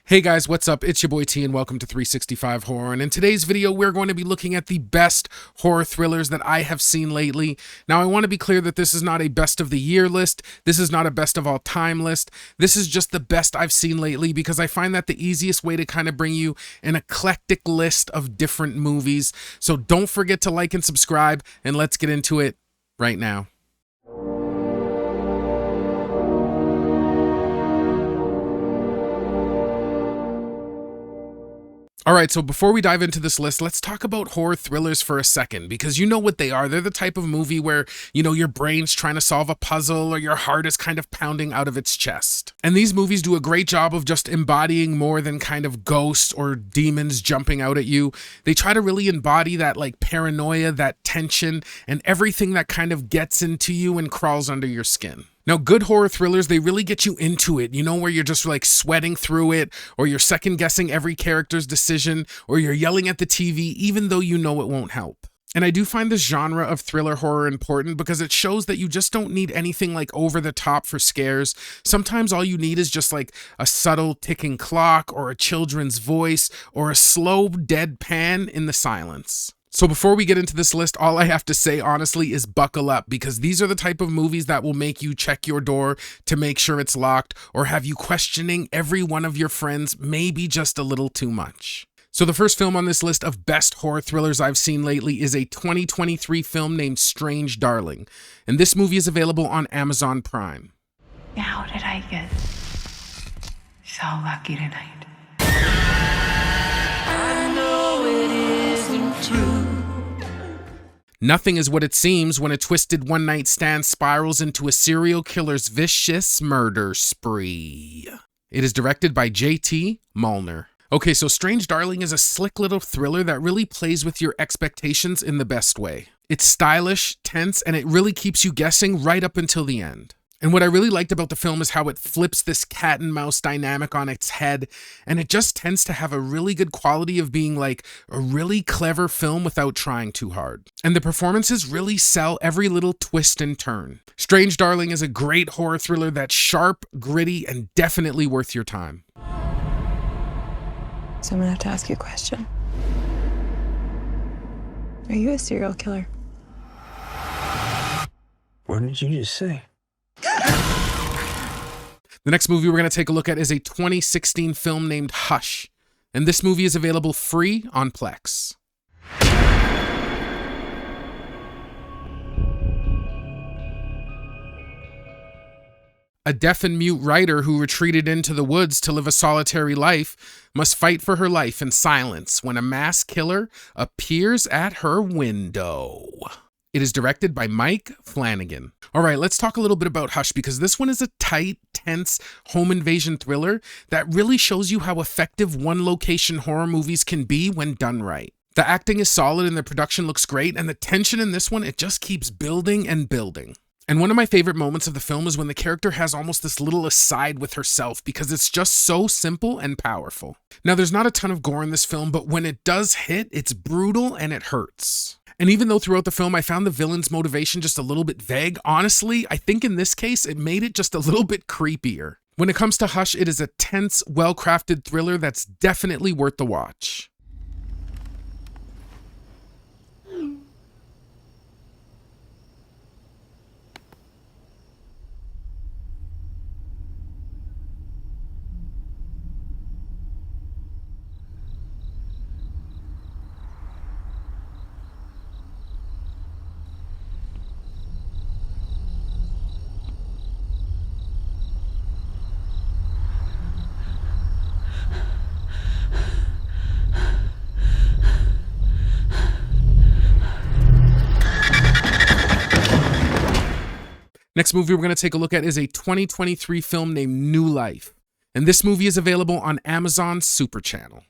Hey guys, what's up? It's your boy T and welcome to 365 Horror. And in today's video, we're going to be looking at the best horror thrillers that I have seen lately. Now, I want to be clear that this is not a best of the year list. This is not a best of all time list. This is just the best I've seen lately because I find that the easiest way to kind of bring you an eclectic list of different movies. So don't forget to like and subscribe, and let's get into it right now. All right, so before we dive into this list, let's talk about horror thrillers for a second, because you know what they are. They're the type of movie where, your brain's trying to solve a puzzle or your heart is kind of pounding out of its chest. And these movies do a great job of just embodying more than kind of ghosts or demons jumping out at you. They try to really embody that paranoia, that tension, and everything that kind of gets into you and crawls under your skin. Now, good horror thrillers, they really get you into it, where you're just sweating through it, or you're second guessing every character's decision, or you're yelling at the TV, even though you know it won't help. And I do find this genre of thriller horror important because it shows that you just don't need anything over the top for scares. Sometimes all you need is just a subtle ticking clock, or a children's voice, or a slow deadpan in the silence. So before we get into this list, all I have to say honestly is buckle up, because these are the type of movies that will make you check your door to make sure it's locked, or have you questioning every one of your friends maybe just a little too much. So the first film on this list of best horror thrillers I've seen lately is a 2023 film named Strange Darling, and this movie is available on Amazon Prime. How did I get so lucky tonight? I know it isn't true. Nothing is what it seems when a twisted one-night stand spirals into a serial killer's vicious murder spree. It is directed by J.T. Mulner. Okay, so Strange Darling is a slick little thriller that really plays with your expectations in the best way. It's stylish, tense, and it really keeps you guessing right up until the end. And what I really liked about the film is how it flips this cat and mouse dynamic on its head, and it just tends to have a really good quality of being a really clever film without trying too hard. And the performances really sell every little twist and turn. Strange Darling is a great horror thriller that's sharp, gritty, and definitely worth your time. So I'm gonna have to ask you a question. Are you a serial killer? What did you just say? The next movie we're going to take a look at is a 2016 film named Hush, and this movie is available free on Plex. A deaf and mute writer who retreated into the woods to live a solitary life must fight for her life in silence when a mass killer appears at her window. It is directed by Mike Flanagan. All right, let's talk a little bit about Hush, because this one is a tight, tense home invasion thriller that really shows you how effective one-location horror movies can be when done right. The acting is solid and the production looks great, and the tension in this one, it just keeps building and building. And one of my favorite moments of the film is when the character has almost this little aside with herself, because it's just so simple and powerful. Now, there's not a ton of gore in this film, but when it does hit, it's brutal and it hurts. And even though throughout the film I found the villain's motivation just a little bit vague, honestly, I think in this case it made it just a little bit creepier. When it comes to Hush, it is a tense, well-crafted thriller that's definitely worth the watch. Next movie we're going to take a look at is a 2023 film named New Life, and this movie is available on Amazon Super Channel.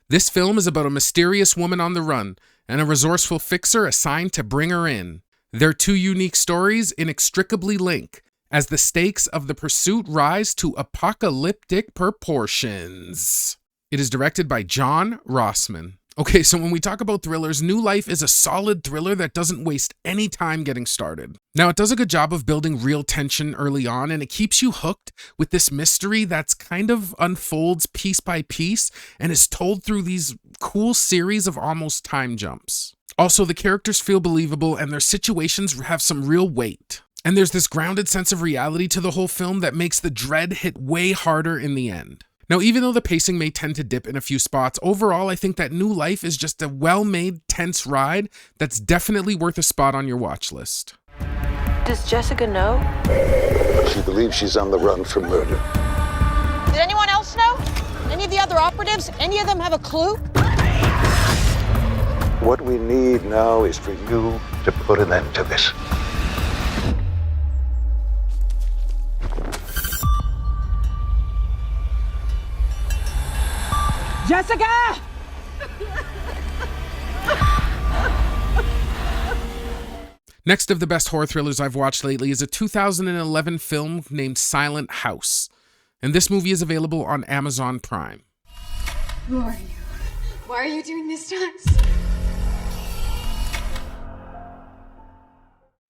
This film is about a mysterious woman on the run and a resourceful fixer assigned to bring her in. Their two unique stories inextricably link as the stakes of the pursuit rise to apocalyptic proportions. It is directed by John Rossman. Okay, so when we talk about thrillers, New Life is a solid thriller that doesn't waste any time getting started. Now, it does a good job of building real tension early on, and it keeps you hooked with this mystery that's kind of unfolds piece by piece and is told through these cool series of almost time jumps. Also, the characters feel believable and their situations have some real weight. And there's this grounded sense of reality to the whole film that makes the dread hit way harder in the end. Now, even though the pacing may tend to dip in a few spots, overall, I think that New Life is just a well-made, tense ride that's definitely worth a spot on your watch list. Does Jessica know? She believes she's on the run for murder. Did anyone else know? Any of the other operatives? Any of them have a clue? What we need now is for you to put an end to this. Jessica! Next of the best horror thrillers I've watched lately is a 2011 film named Silent House. And this movie is available on Amazon Prime. Who are you? Why are you doing this to us?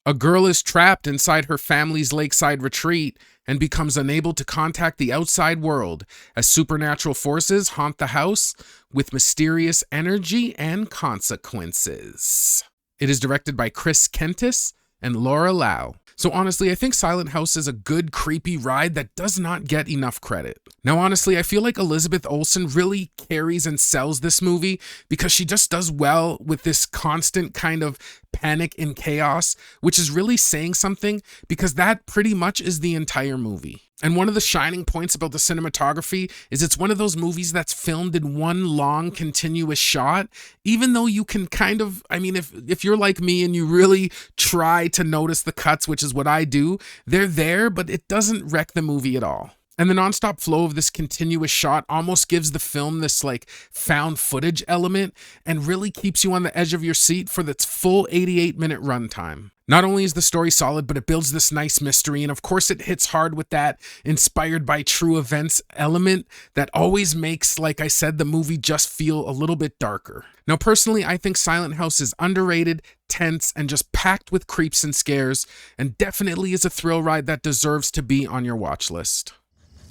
A girl is trapped inside her family's lakeside retreat and becomes unable to contact the outside world as supernatural forces haunt the house with mysterious energy and consequences. It is directed by Chris Kentis and Laura Lau. So honestly, I think Silent House is a good, creepy ride that does not get enough credit. Now honestly, I feel like Elizabeth Olsen really carries and sells this movie because she just does well with this constant kind of panic and chaos, which is really saying something because that pretty much is the entire movie. And one of the shining points about the cinematography is it's one of those movies that's filmed in one long continuous shot, even though you can kind of, I mean, if you're like me and you really try to notice the cuts, which is what I do, they're there, but it doesn't wreck the movie at all. And the nonstop flow of this continuous shot almost gives the film this like found footage element and really keeps you on the edge of your seat for its full 88-minute runtime. Not only is the story solid, but it builds this nice mystery, and of course it hits hard with that inspired by true events element that always makes, like I said, the movie just feel a little bit darker. Now personally, I think Silent House is underrated, tense, and just packed with creeps and scares, and definitely is a thrill ride that deserves to be on your watch list.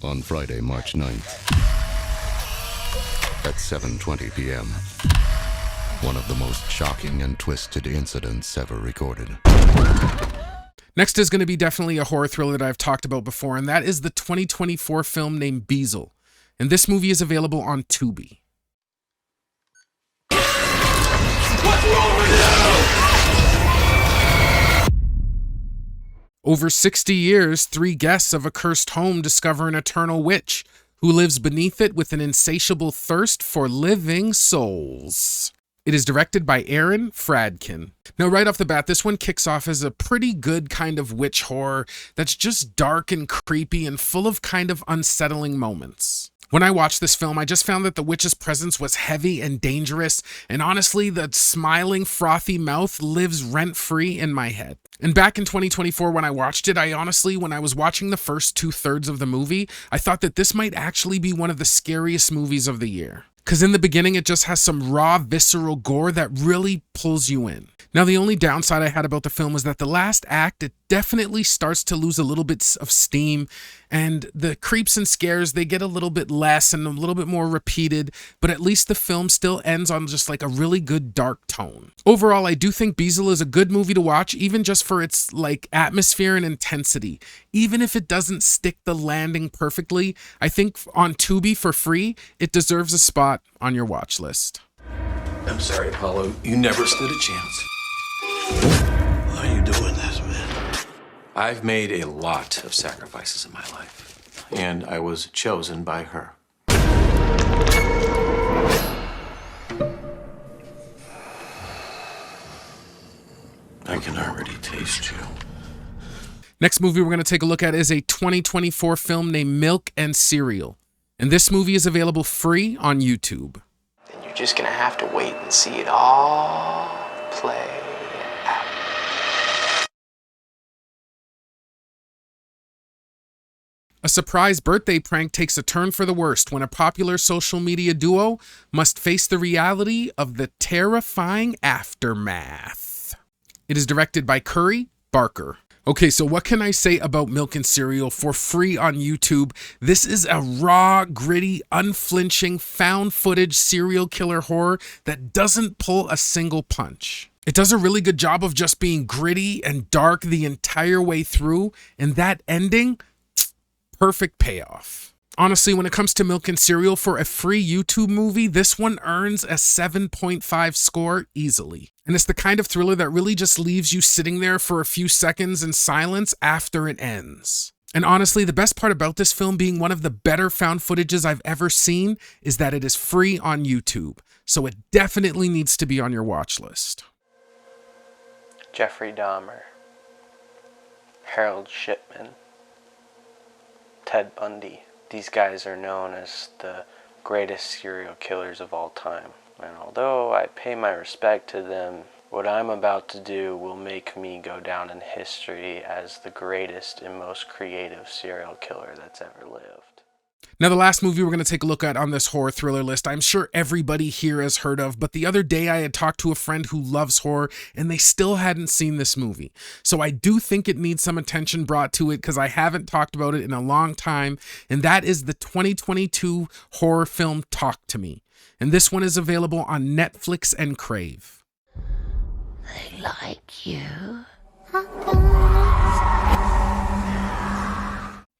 On Friday, March 9th, at 7:20 p.m., one of the most shocking and twisted incidents ever recorded. Next is going to be definitely a horror thriller that I've talked about before, and that is the 2024 film named Beezel. And this movie is available on Tubi. What's wrong with you? Over 60 years, 3 guests of a cursed home discover an eternal witch who lives beneath it with an insatiable thirst for living souls. It is directed by Aaron Fradkin. Now, right off the bat, this one kicks off as a pretty good kind of witch horror that's just dark and creepy and full of kind of unsettling moments. When I watched this film, I just found that the witch's presence was heavy and dangerous, and honestly, the smiling, frothy mouth lives rent-free in my head. And back in 2024, when I watched it, when I was watching the first 2/3 of the movie, I thought that this might actually be one of the scariest movies of the year. Because in the beginning, it just has some raw, visceral gore that really pulls you in. Now, the only downside I had about the film was that the last act, it definitely starts to lose a little bit of steam, and the creeps and scares, they get a little bit less and a little bit more repeated, but at least the film still ends on just like a really good dark tone. Overall, I do think Beezel is a good movie to watch, even just for its like atmosphere and intensity. Even if it doesn't stick the landing perfectly, I think on Tubi for free, it deserves a spot on your watch list. I'm sorry, Apollo. You never stood a chance. Why are you doing this, man? I've made a lot of sacrifices in my life, and I was chosen by her. I can already taste you. Next movie we're going to take a look at is a 2024 film named Milk and Cereal. And this movie is available free on YouTube. Then you're just gonna have to wait and see it all play out. A surprise birthday prank takes a turn for the worst when a popular social media duo must face the reality of the terrifying aftermath. It is directed by Curry Barker. Okay, so what can I say about Milk and Cereal for free on YouTube? This is a raw, gritty, unflinching, found footage serial killer horror that doesn't pull a single punch. It does a really good job of just being gritty and dark the entire way through, and that ending, perfect payoff. Honestly, when it comes to Milk and Cereal for a free YouTube movie, this one earns a 7.5 score easily. And it's the kind of thriller that really just leaves you sitting there for a few seconds in silence after it ends. And honestly, the best part about this film being one of the better found footages I've ever seen is that it is free on YouTube. So it definitely needs to be on your watch list. Jeffrey Dahmer, Harold Shipman, Ted Bundy. These guys are known as the greatest serial killers of all time. And although I pay my respect to them, what I'm about to do will make me go down in history as the greatest and most creative serial killer that's ever lived. Now, the last movie we're going to take a look at on this horror thriller list, I'm sure everybody here has heard of, but the other day I had talked to a friend who loves horror and they still hadn't seen this movie. So I do think it needs some attention brought to it because I haven't talked about it in a long time, and that is the 2022 horror film Talk to Me. And this one is available on Netflix and Crave. They like you.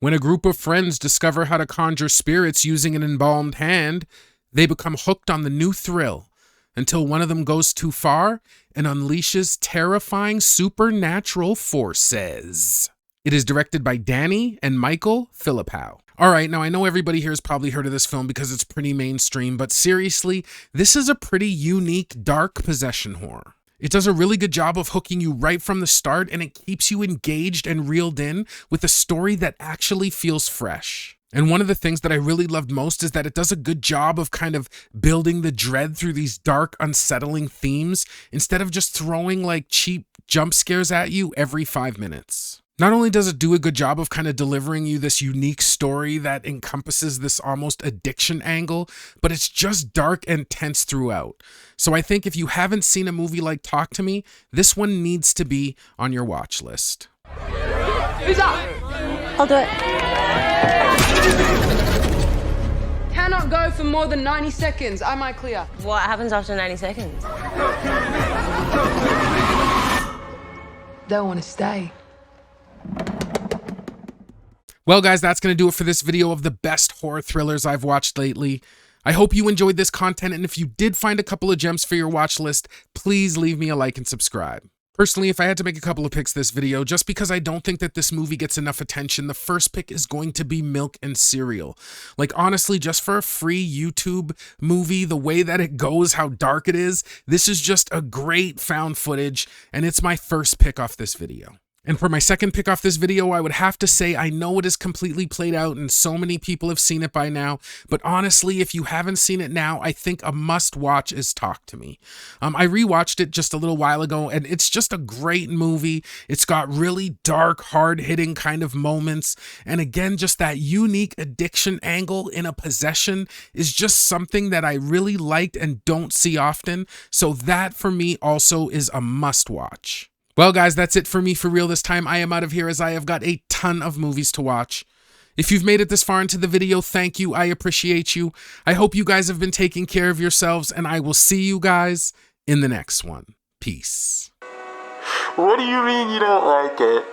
When a group of friends discover how to conjure spirits using an embalmed hand, they become hooked on the new thrill until one of them goes too far and unleashes terrifying supernatural forces. It is directed by Danny and Michael Philippou. All right, now I know everybody here has probably heard of this film because it's pretty mainstream, but seriously, this is a pretty unique, dark possession horror. It does a really good job of hooking you right from the start, and it keeps you engaged and reeled in with a story that actually feels fresh. And one of the things that I really loved most is that it does a good job of kind of building the dread through these dark, unsettling themes instead of just throwing like cheap jump scares at you every 5 minutes. Not only does it do a good job of kind of delivering you this unique story that encompasses this almost addiction angle, but it's just dark and tense throughout. So I think if you haven't seen a movie like Talk to Me, this one needs to be on your watch list. Who's up? I'll do it. Cannot go for more than 90 seconds. Am I clear? What happens after 90 seconds? They'll want to stay. Well, guys, that's going to do it for this video of the best horror thrillers I've watched lately. I hope you enjoyed this content, and if you did find a couple of gems for your watch list, please leave me a like and subscribe. Personally, if I had to make a couple of picks this video, just because I don't think that this movie gets enough attention, the first pick is going to be Milk and Cereal. Like, honestly, just for a free YouTube movie, the way that it goes, how dark it is, this is just a great found footage, and it's my first pick off this video. And for my second pick off this video, I would have to say I know it is completely played out and so many people have seen it by now, but honestly, if you haven't seen it now, I think a must-watch is Talk to Me. I rewatched it just a little while ago, and it's just a great movie. It's got really dark, hard-hitting kind of moments, and again, just that unique addiction angle in a possession is just something that I really liked and don't see often, so that for me also is a must-watch. Well, guys, that's it for me for real this time. I am out of here as I have got a ton of movies to watch. If you've made it this far into the video, thank you. I appreciate you. I hope you guys have been taking care of yourselves, and I will see you guys in the next one. Peace. What do you mean you don't like it?